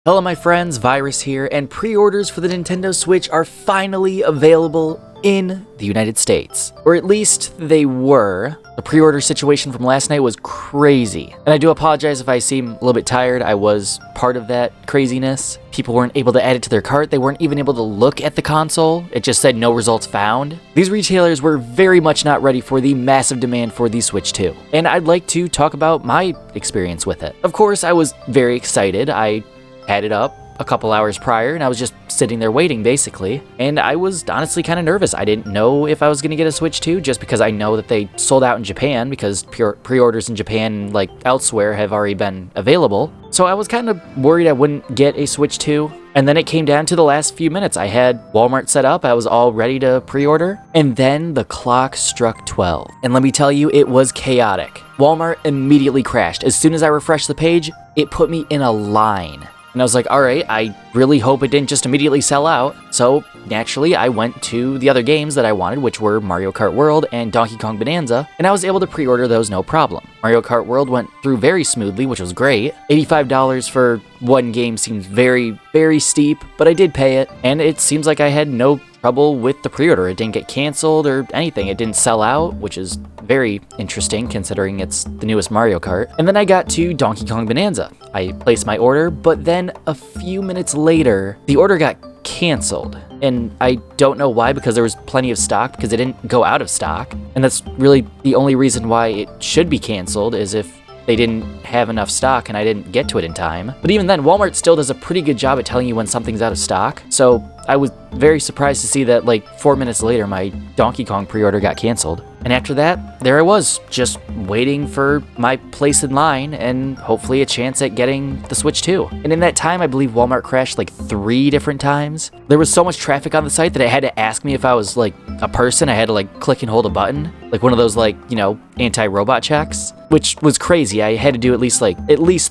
Hello my friends, Virus here, and pre-orders for the Nintendo Switch are finally available in the United States. Or at least they were. The pre-order situation from last night was crazy. And I do apologize if I seem a little bit tired. I was part of that craziness. People weren't able to add it to their cart. They weren't even able to look at the console. It just said no results found. These retailers were very much not ready for the massive demand for the Switch 2. And I'd like to talk about my experience with it. Of course, I was very excited. I had it up a couple hours prior and I was just sitting there waiting basically, and I was honestly kind of nervous. I didn't know if I was going to get a Switch 2 just because I know that they sold out in Japan because pre-orders in Japan like elsewhere have already been available. So I was kind of worried I wouldn't get a Switch 2. And then it came down to the last few minutes. I had Walmart set up, I was all ready to pre-order, and then the clock struck 12. And let me tell you, it was chaotic. Walmart immediately crashed. As soon as I refreshed the page, it put me in a line. And I was like, all right, I really hope it didn't just immediately sell out. So naturally, I went to the other games that I wanted, which were Mario Kart World and Donkey Kong Bonanza, and I was able to pre-order those no problem. Mario Kart World went through very smoothly, which was great. $85 for one game seems very, very steep, but I did pay it, and it seems like I had no trouble with the pre-order. It didn't get canceled or anything. It didn't sell out, which is very interesting considering it's the newest Mario Kart. And then I got to Donkey Kong Bonanza. I placed my order, but then a few minutes later, the order got canceled. And I don't know why, because there was plenty of stock, because it didn't go out of stock. And that's really the only reason why it should be canceled, is if they didn't have enough stock and I didn't get to it in time. But even then, Walmart still does a pretty good job at telling you when something's out of stock. So I was very surprised to see that like 4 minutes later, my Donkey Kong pre-order got canceled. And after that, there I was, just waiting for my place in line and hopefully a chance at getting the Switch 2. And in that time, I believe Walmart crashed like 3 different times. There was so much traffic on the site that it had to ask me if I was like a person. I had to like click and hold a button, like one of those like, you know, anti-robot checks, which was crazy. I had to do at least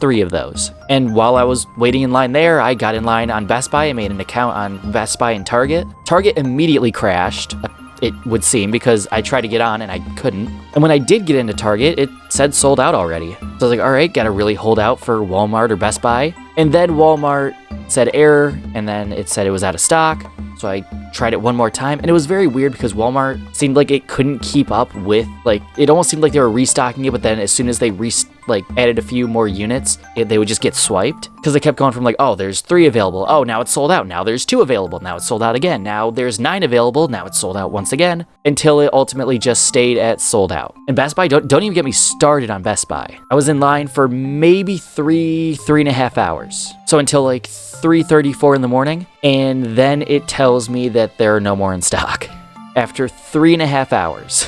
3 of those. And while I was waiting in line there, I got in line on Best Buy. I made an account on Best Buy and Target. Target immediately crashed, it would seem, because I tried to get on and I couldn't. And when I did get into Target, it said sold out already. So I was like, all right, gotta really hold out for Walmart or Best Buy. And then Walmart said error, and then it said it was out of stock. So I tried it one more time, and it was very weird because Walmart seemed like it couldn't keep up with, like, it almost seemed like they were restocking it, but then as soon as they added a few more units, they would just get swiped, because they kept going from like, oh, there's 3 available, oh, now it's sold out, now there's 2 available, now it's sold out again, now there's 9 available, now it's sold out once again, until it ultimately just stayed at sold out. And Best Buy, don't even get me started on Best Buy. I was in line for maybe 3.5 hours. So until like 3:34 in the morning, and then it tells me that there are no more in stock. After 3.5 hours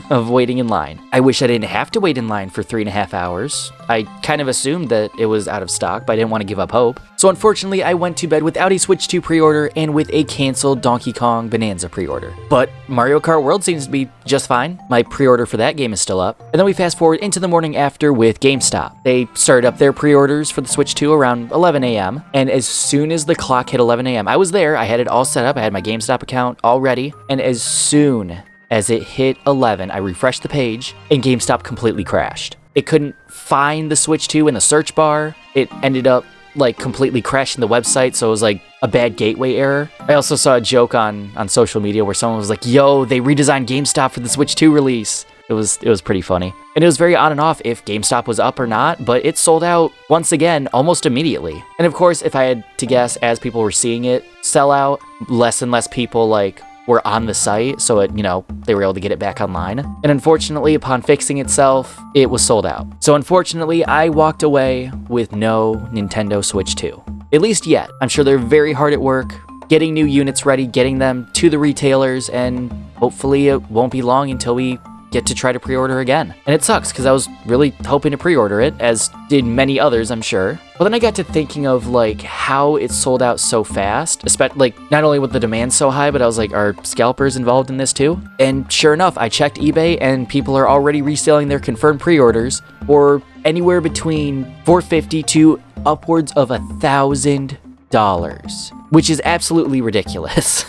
of waiting in line. I wish I didn't have to wait in line for 3.5 hours. I kind of assumed that it was out of stock, but I didn't want to give up hope. So unfortunately, I went to bed without a Switch 2 pre-order and with a canceled Donkey Kong Bonanza pre-order. But Mario Kart World seems to be just fine. My pre-order for that game is still up. And then we fast forward into the morning after with GameStop. They started up their pre-orders for the Switch 2 around 11 a.m. And as soon as the clock hit 11 a.m., I was there. I had it all set up. I had my GameStop account all ready. And as soon as it hit 11, I refreshed the page, and GameStop completely crashed. It couldn't find the Switch 2 in the search bar. It ended up like completely crashing the website, so it was like a bad gateway error. I also saw a joke on social media where someone was like, yo, they redesigned GameStop for the Switch 2 release. It was pretty funny. And it was very on and off if GameStop was up or not, but it sold out once again almost immediately. And of course, if I had to guess, as people were seeing it sell out, less and less people were on the site, so they were able to get it back online. And unfortunately, upon fixing itself, it was sold out. So unfortunately, I walked away with no Nintendo Switch 2. At least yet. I'm sure they're very hard at work, getting new units ready, getting them to the retailers, and hopefully it won't be long until we get to try to pre-order again. And it sucks, because I was really hoping to pre-order it, as did many others, I'm sure. But then I got to thinking of how it sold out so fast, especially not only with the demand so high, but I was like, are scalpers involved in this too? And sure enough, I checked eBay and people are already reselling their confirmed pre-orders for anywhere between $450 to upwards of $1,000. Which is absolutely ridiculous.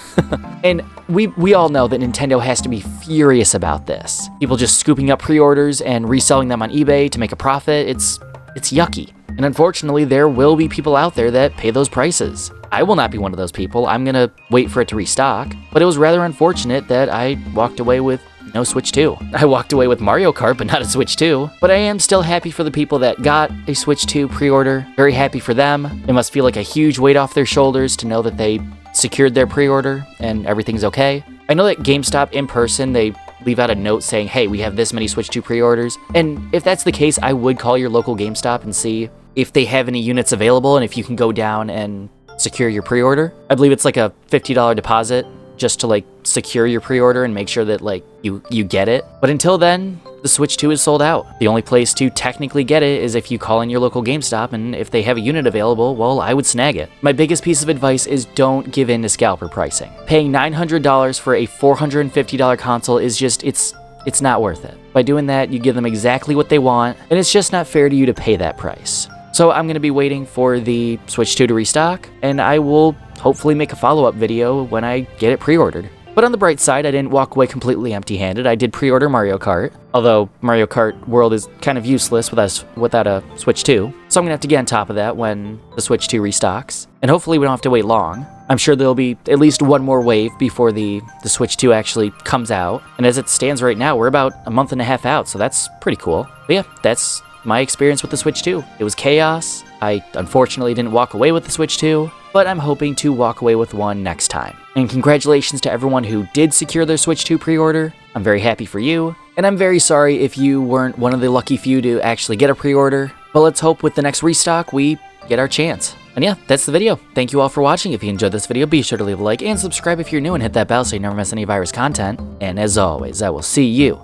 And we all know that Nintendo has to be furious about this. People just scooping up pre-orders and reselling them on eBay to make a profit. It's it's yucky. And unfortunately, there will be people out there that pay those prices. I will not be one of those people. I'm gonna wait for it to restock, but it was rather unfortunate that I walked away with no Switch 2. I walked away with Mario Kart, but not a Switch 2. But I am still happy for the people that got a Switch 2 pre-order. Very happy for them. It must feel like a huge weight off their shoulders to know that they secured their pre-order and everything's okay. I know that GameStop in person, they leave out a note saying, hey, we have this many Switch 2 pre-orders. And if that's the case, I would call your local GameStop and see if they have any units available and if you can go down and secure your pre-order. I believe it's like a $50 deposit just to like secure your pre-order and make sure that like you get it. But until then, the Switch 2 is sold out. The only place to technically get it is if you call in your local GameStop, and if they have a unit available, well, I would snag it. My biggest piece of advice is don't give in to scalper pricing. Paying $900 for a $450 console is just, it's not worth it. By doing that, you give them exactly what they want, and it's just not fair to you to pay that price. So I'm going to be waiting for the Switch 2 to restock, and I will hopefully make a follow-up video when I get it pre-ordered. But on the bright side, I didn't walk away completely empty-handed. I did pre-order Mario Kart, although Mario Kart World is kind of useless without a Switch 2. So I'm going to have to get on top of that when the Switch 2 restocks. And hopefully we don't have to wait long. I'm sure there'll be at least one more wave before the Switch 2 actually comes out. And as it stands right now, we're about a month and a half out, so that's pretty cool. But yeah, that's my experience with the Switch 2. It was chaos. I unfortunately didn't walk away with the Switch 2, but I'm hoping to walk away with one next time. And congratulations to everyone who did secure their Switch 2 pre-order. I'm very happy for you, and I'm very sorry if you weren't one of the lucky few to actually get a pre-order. But let's hope with the next restock we get our chance. And yeah, that's the video. Thank you all for watching. If you enjoyed this video, be sure to leave a like and subscribe if you're new, and hit that bell so you never miss any virus content. And as always, I will see you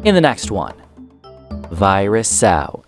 in the next one. Virus out.